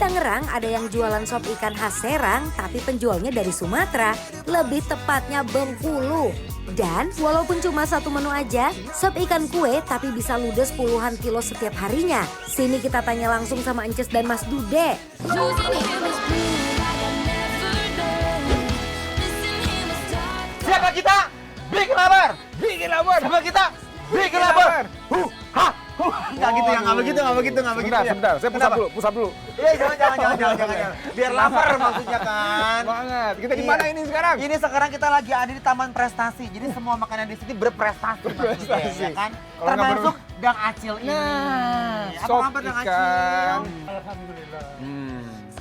Tangerang ada yang jualan sop ikan khas Serang tapi penjualnya dari Sumatera, lebih tepatnya Bengkulu. Dan walaupun cuma satu menu aja, sop ikan kue tapi bisa ludes puluhan kilo setiap harinya. Sini kita tanya langsung sama Ences dan Mas Dude. Siapa kita? Bikin lapar. Bikin lapar. Siapa kita? Bikin lapar. Enggak gitu ya, enggak begitu ya. Sebentar, saya pusat dulu. Iya, jangan. Biar lapar maksudnya kan. Banget. Kita di Iya. mana ini sekarang? Ini sekarang kita lagi ada di Taman Prestasi. Jadi semua makanan di sini berprestasi maksudnya, ya kan? Kalau nggak Termasuk Dang Acil ini. Apa sop kabar Dang ikan. Acil? Alhamdulillah.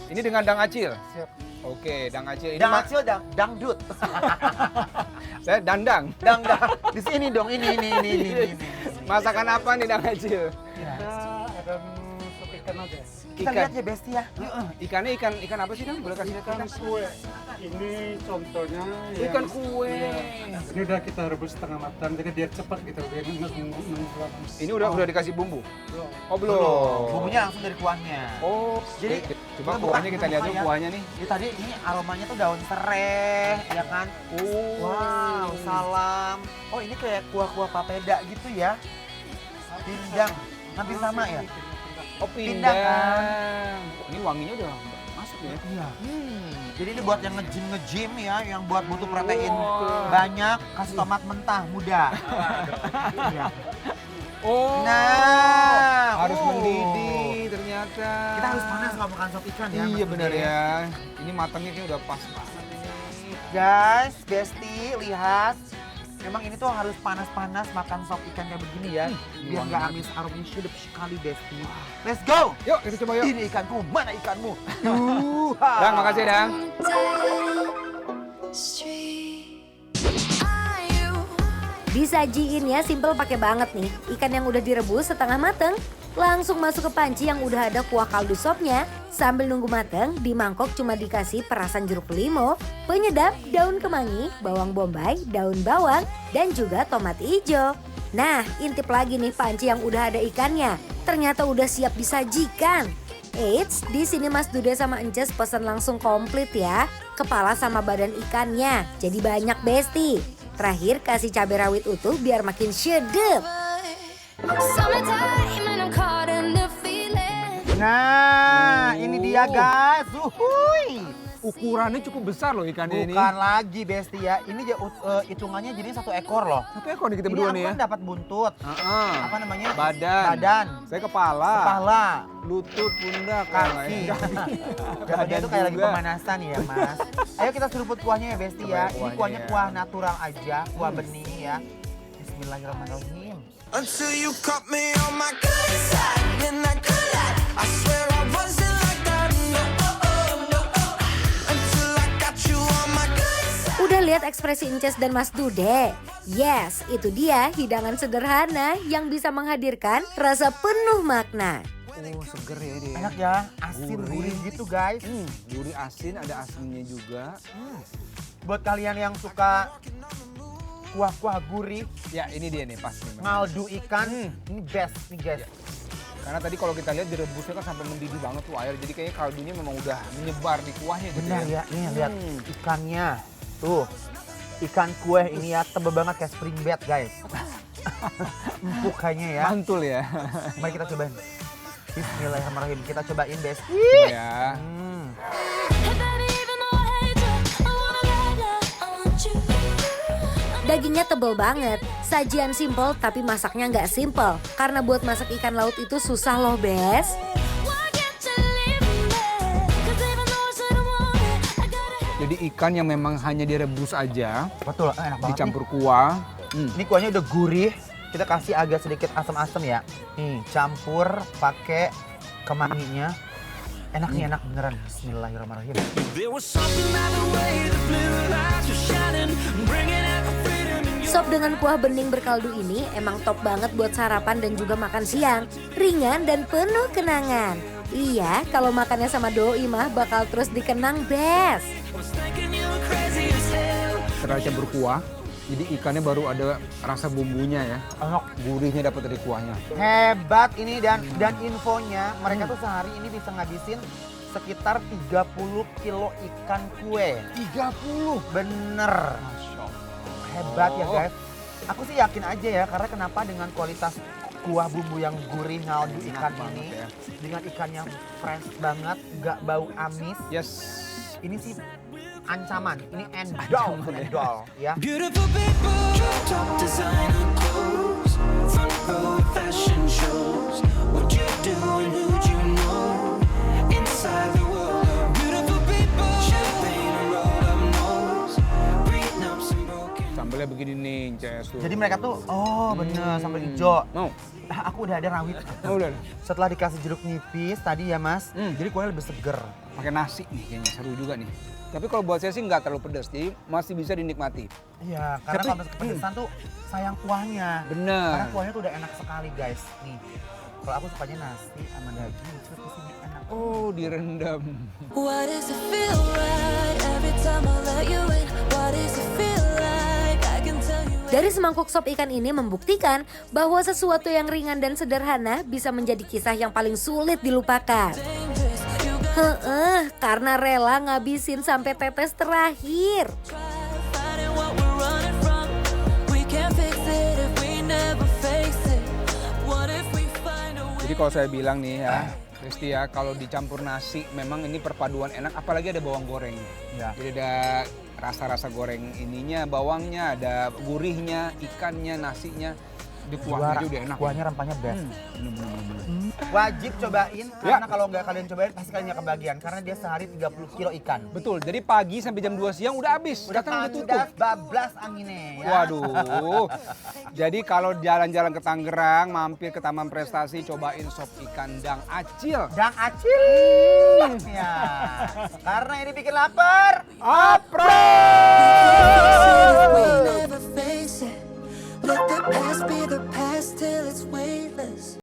Ini dengan Dang Acil. Siap. Oke, Dang Acil. Ini Dang Acil, dangdut. saya dandang. Dang. Di sini dong, ini. Masakan apa nih Dang Acil? Kita ada sop ikan aja. Kita Ikan. lihat ya Besti ya. Ikannya ikan apa sih Dang? Boleh kasih lihat Ikan kita? kue. Ini contohnya. Ikan kue. Ini udah kita rebus setengah matang, jadi biar cepat gitu. Biar menghapus. Ini udah dikasih bumbu? Oh belum. Bumbunya langsung dari kuahnya. Oh, Jadi, coba kita kuahnya buka kita lihat dulu ya. kuahnya nih. Ini tadi ini aromanya tuh daun serai, ya kan? Wow, salam. Oh ini kayak kuah-kuah papeda gitu ya. Pindang, hampir sama ya? Oh Pindang, pindang. Ini wanginya udah masuk ya? Iya. Jadi ini buat yang nge-gym ya, yang buat butuh protein Wah. banyak, kasih tomat mentah muda. Iya. Oh, Nah, harus mendidih ternyata. Kita harus panas kalau makan sop ikan ya. Iya Mas benar Budi. ya. Ini matangnya kayak udah pas banget ini. Guys, Besti, lihat. Memang ini tuh harus panas-panas makan sop ikan kayak begini ya. Biar nggak amis, aromanya sedap sekali, Besti. Let's go! Yuk kita coba yuk. Ini ikanku, mana ikanmu? Dang, makasih Dang. Disajiinnya simple pakai banget nih. Ikan yang udah direbus setengah mateng, langsung masuk ke panci yang udah ada kuah kaldu sopnya. Sambil nunggu mateng, di mangkok cuma dikasih perasan jeruk limau, penyedap, daun kemangi, bawang bombay, daun bawang, dan juga tomat hijau. Nah, intip lagi nih panci yang udah ada ikannya. Ternyata udah siap disajikan. Eits, di sini Mas Dude sama Ences pesan langsung komplit ya. Kepala sama badan ikannya, jadi banyak Besti. Terakhir kasih cabai rawit utuh biar makin sedep. Nah, ini dia guys. Uhuy. Ukurannya cukup besar loh ikannya ini. Bukan lagi Besti ya. Ini hitungannya jadi satu ekor loh. Satu ekor nih kita Ini berdua aku nih ya. kan dapat buntut. Heeh. Apa namanya? Badan. Saya kepala. Kepala. Lutut, pundak, Kaki. Gambarnya itu kayak lagi juga. pemanasan ya Mas. Ayo kita seruput kuahnya ya Besti ya. Coba Ini kuahnya kuahnya ya. kuah natural aja, kuah bening ya. Bismillahirrahmanirrahim. Until you caught me on my good side, in that good life. I swear I wasn't like that. No, until I got you on my good side. Udah lihat ekspresi Ences dan Mas Dude? Yes, itu dia hidangan sederhana yang bisa menghadirkan rasa penuh makna. Oh, seger ya dia. Enak ya, asin gurih gitu guys. Gurih asin, ada asinnya juga. Buat kalian yang suka kuah-kuah gurih, Ya, ini dia nih pas nih. ngaldu ikan, ini best nih guys. Karena tadi kalau kita lihat direbusnya kan sampai mendidih banget tuh air. Jadi kayaknya kaldunya memang udah menyebar di kuahnya gitu Benar ya. ya, nih lihat ikannya. Tuh, ikan kue ini ya tebel banget kayak spring bed guys. Empuk kayaknya ya. Mantul ya. Mari kita cobain. Bismillahirrahmanirrahim. Kita cobain Besti. Coba ya. Dagingnya tebel banget, sajian simple tapi masaknya nggak simple. Karena buat masak ikan laut itu susah loh, Bes. Jadi ikan yang memang hanya direbus aja, Betul, enak banget dicampur kuah. nih. Ini kuahnya udah gurih. Kita kasih agak sedikit asam-asam ya. Nih, campur pakai kemanginya. Enak nih, enak beneran. Bismillahirrahmanirrahim. There was something about the way the blue lights were shining, bringing out the freedom in your Sop dengan kuah bening berkaldu ini emang top banget buat sarapan dan juga makan siang. Ringan dan penuh kenangan. Iya, kalau makannya sama doi mah bakal terus dikenang, Bes. was thinking you were crazy as hell. Setelah campur kuah, jadi ikannya baru ada rasa bumbunya ya. Enak. Gurihnya dapat dari kuahnya. Hebat ini dan infonya mereka tuh sehari ini bisa ngabisin sekitar 30 kilo ikan kue. 30. Bener. Masya Allah. Hebat ya guys. Aku sih yakin aja ya, karena kenapa dengan kualitas kuah bumbu yang gurih ngaldu ikan banget ini, ya. dengan ikan yang fresh banget, gak bau amis. Yes. Ini sih ancaman, ini endol, Ancaman ya. endol ya. Beautiful people, top designer clothes, front row fashion shows. What you do and who'd you know? Inside the world of beautiful people, champagne and roll up nose, prenups and broken. Sambelnya begini nih, Ces. Jadi mereka tuh, oh bener, sambal hijau. Mau? Aku udah ada rawit. Oh, udah. Setelah dikasih jeruk nipis tadi ya mas, jadi kuahnya lebih seger. Pakai nasi nih kayaknya, seru juga nih. Tapi kalau buat saya sih nggak terlalu pedas, jadi masih bisa dinikmati. Iya, karena kalau misalnya kepedesan tuh sayang kuahnya. Bener. Karena kuahnya tuh udah enak sekali guys. Nih, kalau aku sukanya nasi sama daging, terus di sini enak. Oh, direndam. Why does it feel right every time I let you in? Why does it feel like I can tell you? Dari semangkuk sop ikan ini membuktikan bahwa sesuatu yang ringan dan sederhana bisa menjadi kisah yang paling sulit dilupakan. Dangerous, you got Karena rela ngabisin sampai tetes terakhir. fighting what we're running from. We can't fix it if we never face it. What if we find a way? Jadi kalau saya bilang nih ya, Kristi ya, kalau dicampur nasi memang ini perpaduan enak, apalagi ada bawang goreng. Ya. Jadi ada rasa-rasa goreng ininya, bawangnya, ada gurihnya, ikannya, nasinya. Di kuahnya aja udah enak. Kuahnya rempahnya best. Bener-bener. Wajib cobain, karena kalau nggak kalian cobain pasti kalian nggak kebagian. Karena dia sehari 30 kilo ikan. Betul, jadi pagi sampai jam 2 siang udah habis. Udah Datang udah tutup. kandas bablas anginnya ya. Waduh. Jadi kalau jalan-jalan ke Tangerang, mampir ke Taman Prestasi, cobain sop ikan dang acil. Dang acil. Ya. Karena ini bikin lapar. Apro! We never face it. Let the past be the past till it's weightless.